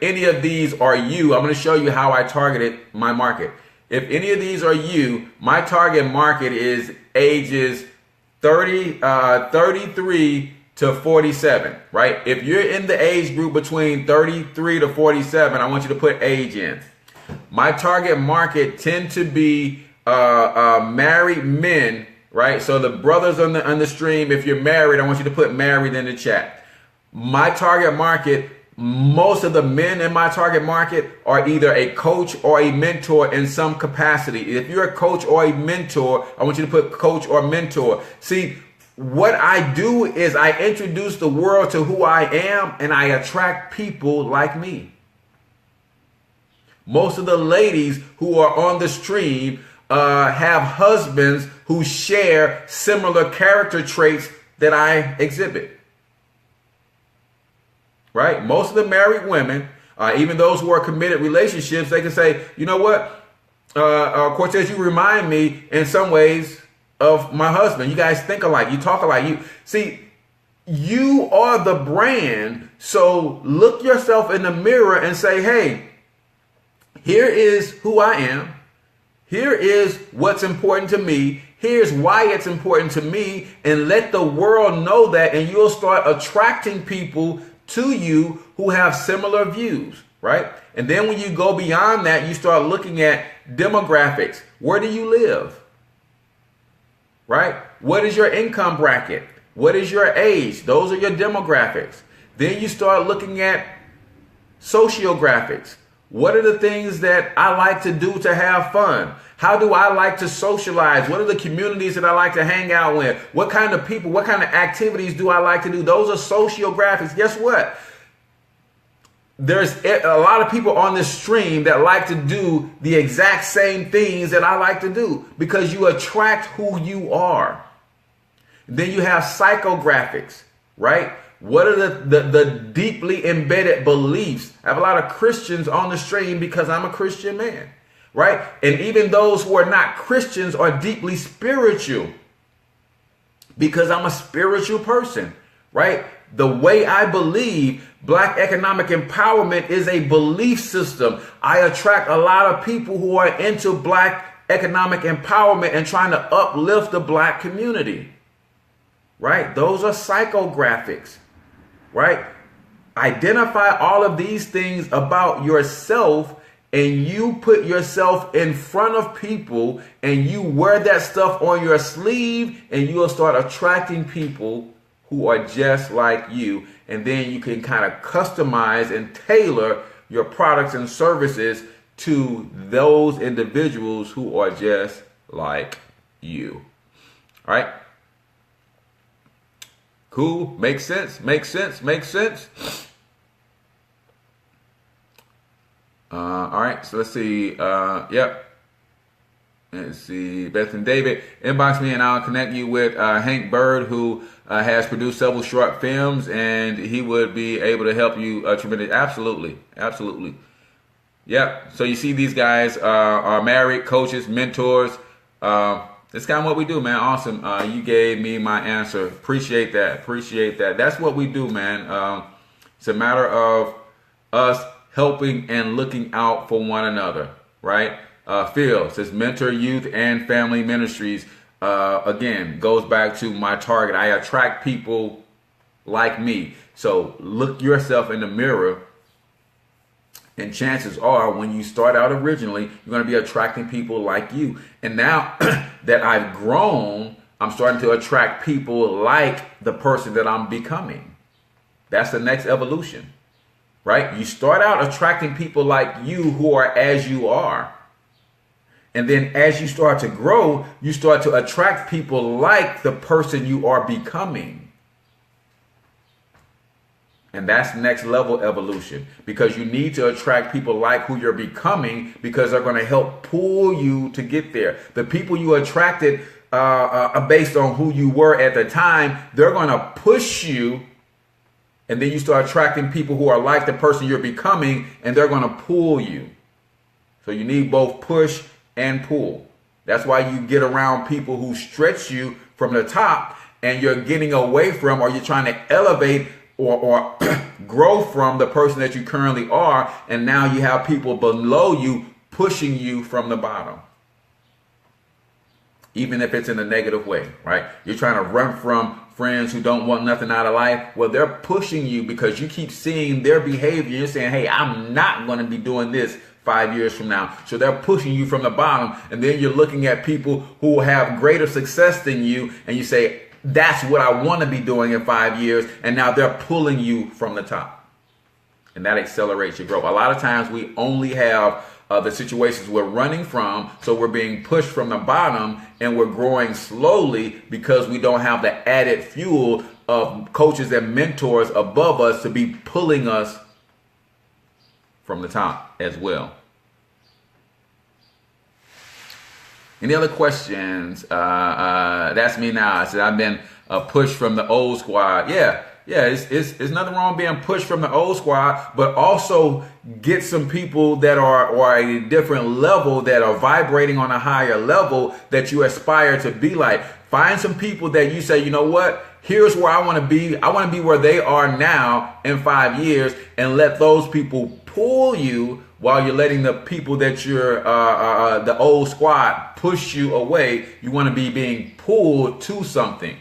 any of these are you, I'm going to show you how I targeted my market. If any of these are you, my target market is ages 33 to 47, right? If you're in the age group between 33 to 47, I want you to put age in. My target market tend to be married men, right? So the brothers on the stream, if you're married, I want you to put married in the chat. My target market, most of the men in my target market are either a coach or a mentor in some capacity. If you're a coach or a mentor, I want you to put coach or mentor. See, what I do is I introduce the world to who I am, and I attract people like me. Most of the ladies who are on the stream have husbands who share similar character traits that I exhibit. Right? Most of the married women, even those who are committed relationships, they can say, you know what, Cortez, you remind me in some ways of my husband. You guys think alike. You talk alike. You see, you are the brand. So look yourself in the mirror and say, hey, here is who I am. Here is what's important to me. Here's why it's important to me. And let the world know that. And you'll start attracting people to you who have similar views, right? And then when you go beyond that, you start looking at demographics. Where do you live? Right? What is your income bracket? What is your age? Those are your demographics. Then you start looking at sociographics. What are the things that I like to do to have fun? How do I like to socialize? What are the communities that I like to hang out with? What kind of people, what kind of activities do I like to do? Those are sociographics. Guess what? There's a lot of people on this stream that like to do the exact same things that I like to do because you attract who you are. Then you have psychographics, right? What are the deeply embedded beliefs? I have a lot of Christians on the stream because I'm a Christian man, right? And even those who are not Christians are deeply spiritual because I'm a spiritual person, right? The way I believe Black economic empowerment is a belief system. I attract a lot of people who are into Black economic empowerment and trying to uplift the Black community, right? Those are psychographics, right? Identify all of these things about yourself, and you put yourself in front of people and you wear that stuff on your sleeve, and you'll start attracting people who are just like you. And then you can kind of customize and tailor your products and services to those individuals who are just like you. All right. Cool. Makes sense. Makes sense. Makes sense. All right. So let's see. Yep. Let's see. Beth and David, inbox me and I'll connect you with Hank Bird, who has produced several short films, and he would be able to help you tremendously. Absolutely. Absolutely. Yep. So you see these guys are married, coaches, mentors. That's kind of what we do, man. Awesome. You gave me my answer. Appreciate that. Appreciate that. That's what we do, man. It's a matter of us helping and looking out for one another, right? Phil says mentor youth and family ministries. Again, goes back to my target. I attract people like me. So look yourself in the mirror. And chances are, when you start out originally, you're going to be attracting people like you. And now that I've grown, I'm starting to attract people like the person that I'm becoming. That's the next evolution, right? You start out attracting people like you who are as you are. And then as you start to grow, you start to attract people like the person you are becoming. And that's next level evolution, because you need to attract people like who you're becoming, because they're going to help pull you to get there. The people you attracted based on who you were at the time, they're going to push you. And then you start attracting people who are like the person you're becoming, and they're going to pull you. So you need both push and pull. That's why you get around people who stretch you from the top, and you're getting away from, or you're trying to elevate or grow from the person that you currently are. And now you have people below you pushing you from the bottom. Even if it's in a negative way, right? You're trying to run from friends who don't want nothing out of life. Well, they're pushing you because you keep seeing their behavior. You're saying, hey, I'm not going to be doing this 5 years from now. So they're pushing you from the bottom. And then you're looking at people who have greater success than you, and you say, that's what I want to be doing in 5 years. And now they're pulling you from the top. And that accelerates your growth. A lot of times we only have the situations we're running from. So we're being pushed from the bottom, and we're growing slowly because we don't have the added fuel of coaches and mentors above us to be pulling us from the top as well. Any other questions? That's me now. I said I've been pushed from the old squad. Yeah. It's nothing wrong being pushed from the old squad, but also get some people that are at a different level, that are vibrating on a higher level that you aspire to be like. Find some people that you say, you know what? Here's where I want to be. I want to be where they are now in 5 years, and let those people pull you while you're letting the people that you're the old squad push you away. You want to be being pulled to something,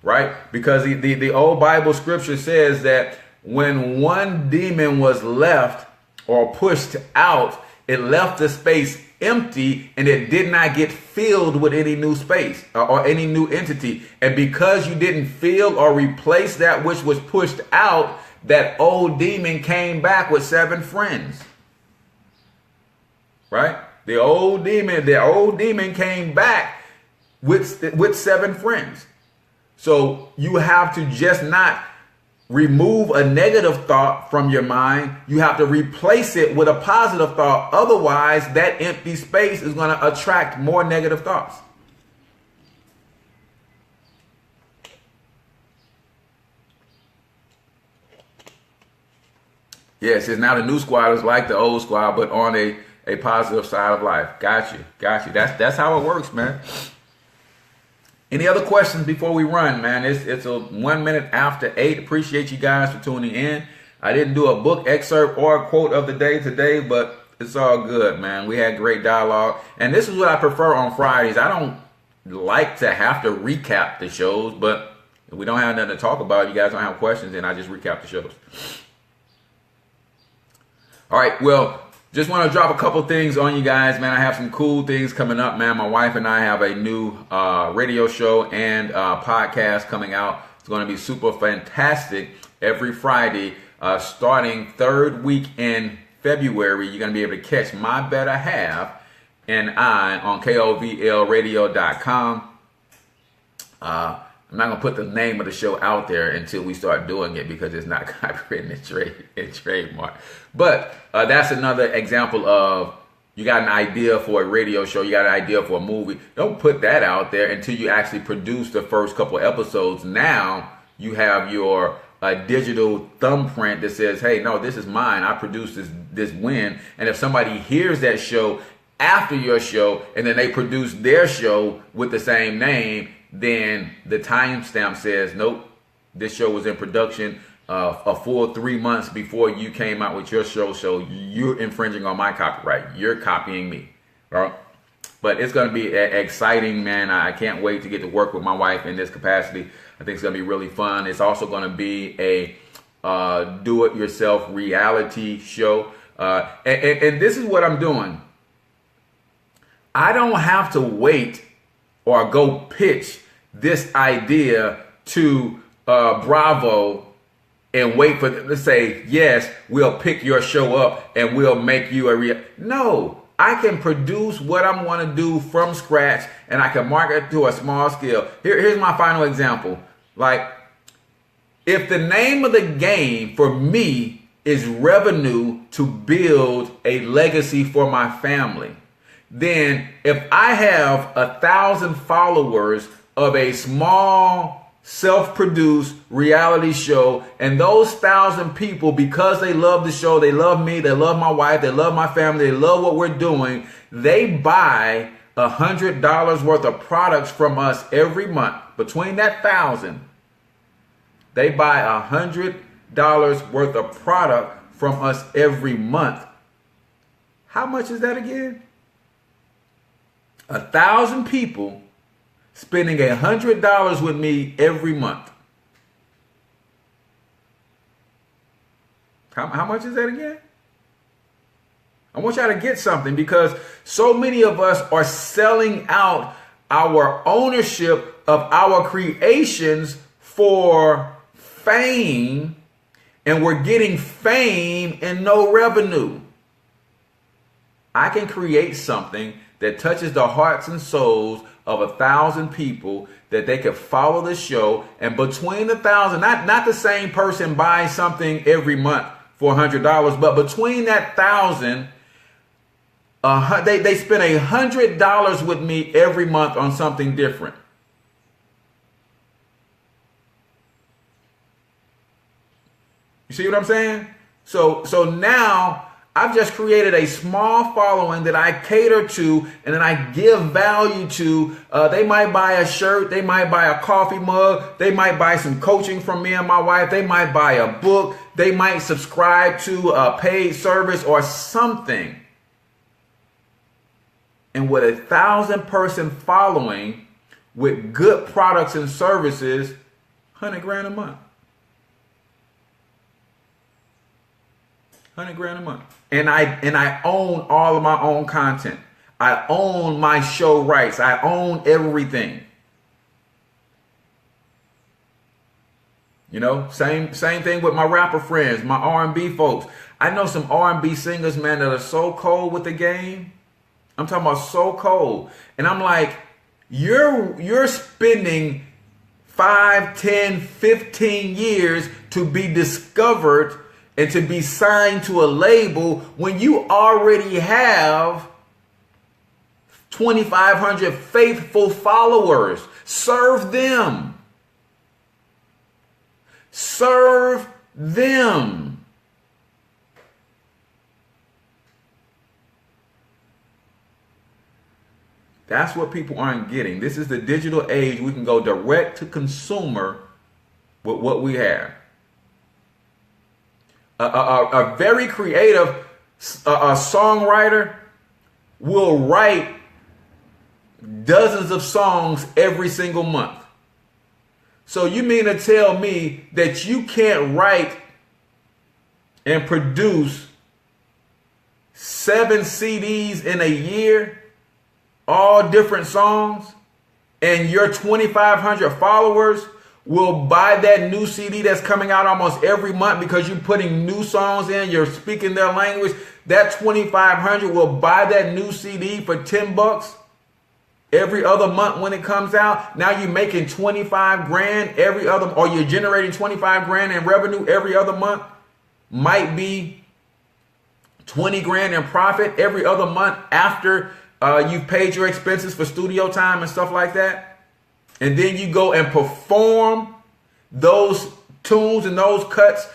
right? Because the old Bible scripture says that when one demon was left or pushed out, it left the space empty, and it did not get filled with any new space or any new entity. And because you didn't fill or replace that which was pushed out, that old demon came back with 7 friends. Right? The old demon came back with 7 friends. So you have to just not remove a negative thought from your mind. You have to replace it with a positive thought. Otherwise, that empty space is going to attract more negative thoughts. Yes, it's now the new squad is like the old squad, but on a positive side of life. Got you. That's how it works, man. Any other questions before we run, man? It's a 1 minute after 8. Appreciate you guys for tuning in. I didn't do a book excerpt or a quote of the day today, but it's all good, man. We had great dialogue. And this is what I prefer on Fridays. I don't like to have to recap the shows, but if we don't have nothing to talk about, you guys don't have questions, then I just recap the shows. All right, well, just want to drop a couple things on you guys, man. I have some cool things coming up, man. My wife and I have a new radio show and podcast coming out. It's going to be super fantastic every Friday, starting 3rd week in February. You're going to be able to catch My Better Half and I on KOVLradio.com. I'm not gonna put the name of the show out there until we start doing it because it's not copyrighted and trademark. But that's another example of you got an idea for a radio show, you got an idea for a movie. Don't put that out there until you actually produce the first couple episodes. Now you have your digital thumbprint that says, hey, no, this is mine. I produced this win. And if somebody hears that show after your show and then they produce their show with the same name, then the timestamp says, nope, this show was in production a full 3 months before you came out with your show, so you're infringing on my copyright. You're copying me. All right? But it's going to be exciting, man. I can't wait to get to work with my wife in this capacity. I think it's going to be really fun. It's also going to be a do-it-yourself reality show. And this is what I'm doing. I don't have to wait or go pitch this idea to Bravo and wait for them to say, yes, we'll pick your show up and we'll make you a No, I can produce what I want to do from scratch and I can market to a small scale. Here's my final example. Like, if the name of the game for me is revenue to build a legacy for my family, then if I have 1,000 followers of a small self-produced reality show, and those 1,000 people, because they love the show, they love me, they love my wife, they love my family, they love what we're doing, they buy $100 worth of products from us every month. Between that 1,000, they buy $100 worth of product from us every month. How much is that again? 1,000 people spending $100 with me every month. How much is that again? I want y'all to get something, because so many of us are selling out our ownership of our creations for fame, and we're getting fame and no revenue. I can create something that touches the hearts and souls of 1,000 people that they could follow the show, and between 1,000, not the same person buys something every month for $100, but between that 1,000, they spend $100 with me every month on something different. You see what I'm saying? So now I've just created a small following that I cater to and that I give value to. They might buy a shirt. They might buy a coffee mug. They might buy some coaching from me and my wife. They might buy a book. They might subscribe to a paid service or something. And with 1,000 person following with good products and services, $100,000 a month. $100,000 a month. And I own all of my own content. I own my show rights. I own everything. You know, same thing with my rapper friends, my R&B folks. I know some R&B singers, man, that are so cold with the game. I'm talking about so cold. And I'm like, you're spending 5, 10, 15 years to be discovered and to be signed to a label when you already have 2,500 faithful followers. Serve them. Serve them. That's what people aren't getting. This is the digital age. We can go direct to consumer with what we have. A very creative songwriter will write dozens of songs every single month. So you mean to tell me that you can't write and produce 7 CDs in a year, all different songs, and your 2,500 followers will buy that new CD that's coming out almost every month because you're putting new songs in, you're speaking their language? That 2,500 will buy that new CD for $10. every other month when it comes out. Now you're making 25 grand every other, or you're generating 25 grand in revenue every other month. Might be 20 grand in profit every other month after you've paid your expenses for studio time and stuff like that. And then you go and perform those tunes and those cuts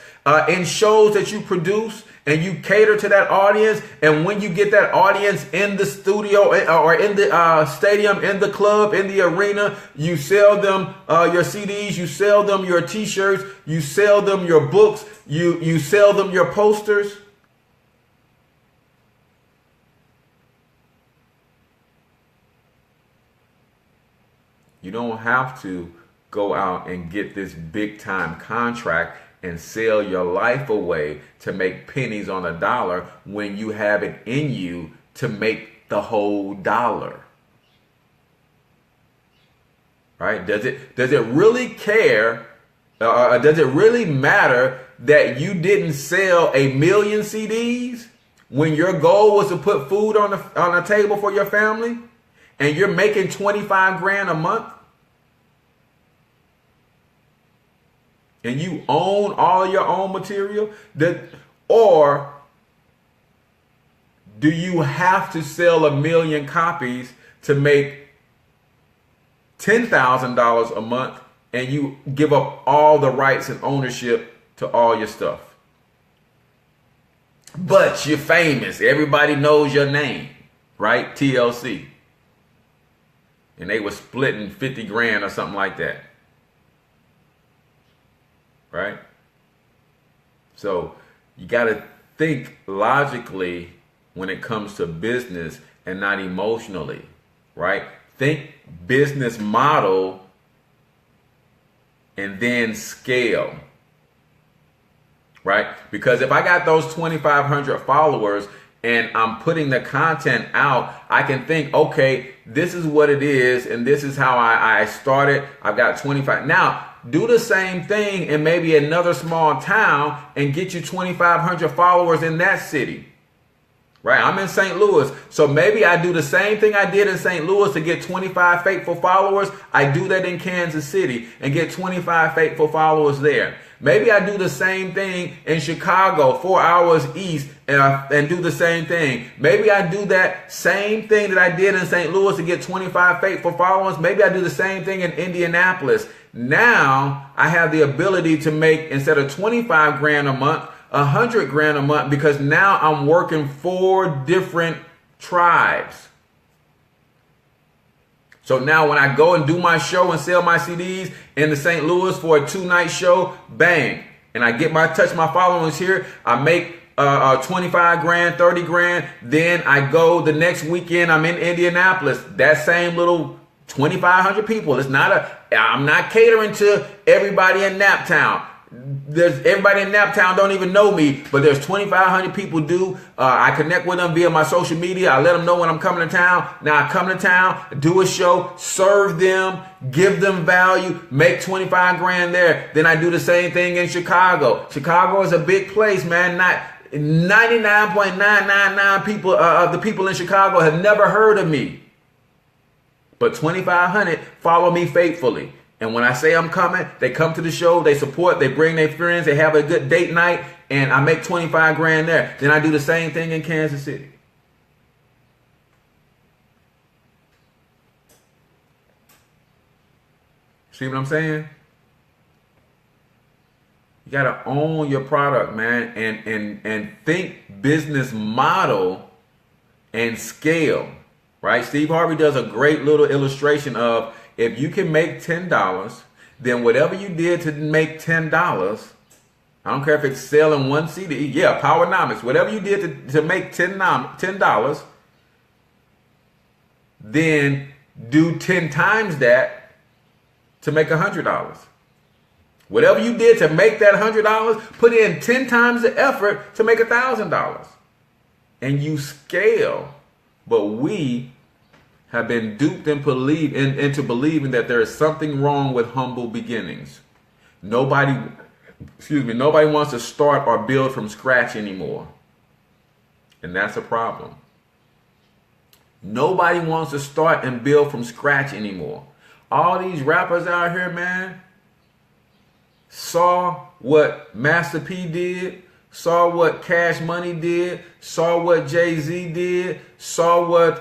in shows that you produce, and you cater to that audience. And when you get that audience in the studio or in the stadium, in the club, in the arena, you sell them your CDs, you sell them your t-shirts, you sell them your books, you sell them your posters. You don't have to go out and get this big time contract and sell your life away to make pennies on a dollar when you have it in you to make the whole dollar. Right? Does it really care? Does it really matter that you didn't sell 1 million CDs when your goal was to put food on the table for your family, and you're making 25 grand a month? And you own all your own material? Or do you have to sell 1 million copies to make $10,000 a month, and you give up all the rights and ownership to all your stuff? But you're famous. Everybody knows your name, right? TLC. And they were splitting 50 grand or something like that. Right? So you got to think logically when it comes to business and not emotionally, right? Think business model and then scale, right? Because if I got those 2,500 followers and I'm putting the content out, I can think, okay, this is what it is, and this is how I started. I've got 25. Now, do the same thing in maybe another small town and get you 2,500 followers in that city. Right? I'm in St. Louis. So maybe I do the same thing I did in St. Louis to get 25 faithful followers. I do that in Kansas City and get 25 faithful followers there. Maybe I do the same thing in Chicago, 4 hours east, and do the same thing. Maybe I do that same thing that I did in St. Louis to get 25 faithful followers. Maybe I do the same thing in Indianapolis. Now I have the ability to make, instead of 25 grand a month, 100 grand a month, because now I'm working 4 different tribes. So now when I go and do my show and sell my CDs in the St. Louis for a 2-night show, bang, and I get touch my followers here, I make 25 grand, 30 grand. Then I go the next weekend, I'm in Indianapolis, that same little 2,500 people. I'm not catering to everybody in Naptown. Everybody in Naptown don't even know me, but there's 2,500 people do. I connect with them via my social media. I let them know when I'm coming to town. Now I come to town, do a show, serve them, give them value, make 25 grand there. Then I do the same thing in Chicago. Chicago is a big place, man. Not 99.999 people of the people in Chicago have never heard of me. But 2,500 follow me faithfully. And when I say I'm coming, they come to the show, they support, they bring their friends, they have a good date night, and I make 25 grand there. Then I do the same thing in Kansas City. See what I'm saying? You got to own your product, man, and think business model and scale, right? Steve Harvey does a great little illustration of, if you can make $10, then whatever you did to make $10, I don't care if it's selling one CD, yeah, Powernomics, whatever you did to make $10, then do 10 times that to make $100. Whatever you did to make that $100, put in 10 times the effort to make $1,000. And you scale. But we have been duped into believing that there is something wrong with humble beginnings. Nobody wants to start or build from scratch anymore. And that's a problem. Nobody wants to start and build from scratch anymore. All these rappers out here, man, saw what Master P did, saw what Cash Money did, saw what Jay-Z did, saw what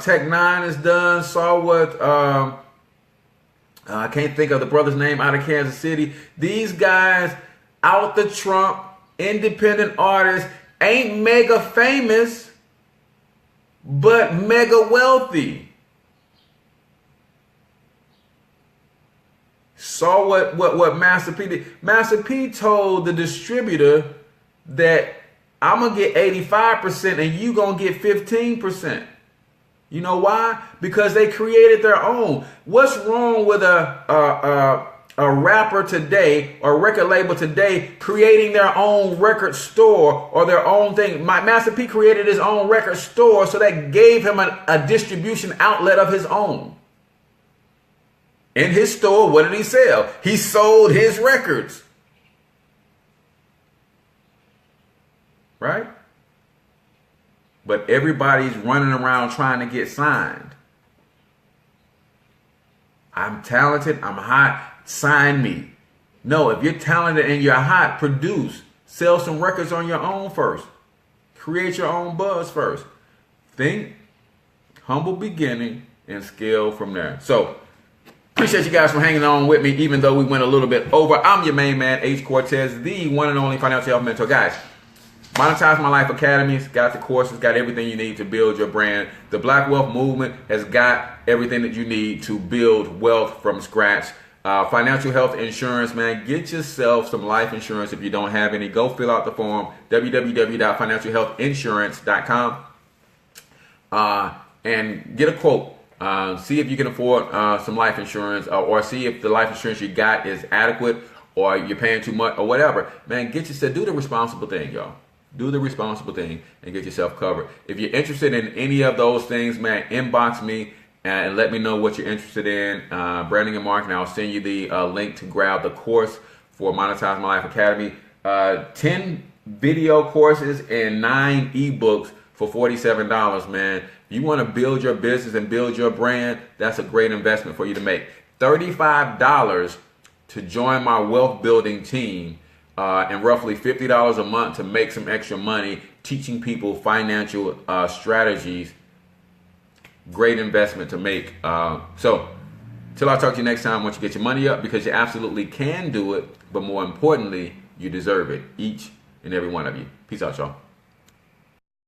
Tech Nine has done, saw what I can't think of the brother's name out of Kansas City. These guys out the Trump, independent artists, ain't mega famous, but mega wealthy. Saw what Master P did. Master P told the distributor that I'm going to get 85% and you going to get 15%. You know why? Because they created their own. What's wrong with a rapper today or record label today creating their own record store or their own thing? Master P created his own record store, so that gave him a distribution outlet of his own. In his store, what did he sell? He sold his records. Right? But everybody's running around trying to get signed. I'm talented, I'm hot, sign me. No, if you're talented and you're hot, produce. Sell some records on your own first. Create your own buzz first. Think, humble beginning, and scale from there. So, appreciate you guys for hanging on with me, even though we went a little bit over. I'm your main man, H. Cortez, the one and only financial health mentor. Guys, Monetize My Life Academy's got the courses, got everything you need to build your brand. The Black Wealth Movement has got everything that you need to build wealth from scratch. Financial health insurance, man, get yourself some life insurance if you don't have any. Go fill out the form, www.financialhealthinsurance.com, and get a quote. See if you can afford some life insurance, or see if the life insurance you got is adequate, or you're paying too much, or whatever. Man, get yourself, do the responsible thing, y'all. Do the responsible thing and get yourself covered. If you're interested in any of those things, man, inbox me and let me know what you're interested in. Branding and marketing, I'll send you the link to grab the course for Monetize My Life Academy. 10 video courses and 9 ebooks for $47, man. If you want to build your business and build your brand, that's a great investment for you to make. $35 to join my wealth building team, and roughly $50 a month to make some extra money teaching people financial strategies. Great investment to make. So till I talk to you next time, I want you to get your money up, because you absolutely can do it, but more importantly, you deserve it, each and every one of you. Peace out, y'all.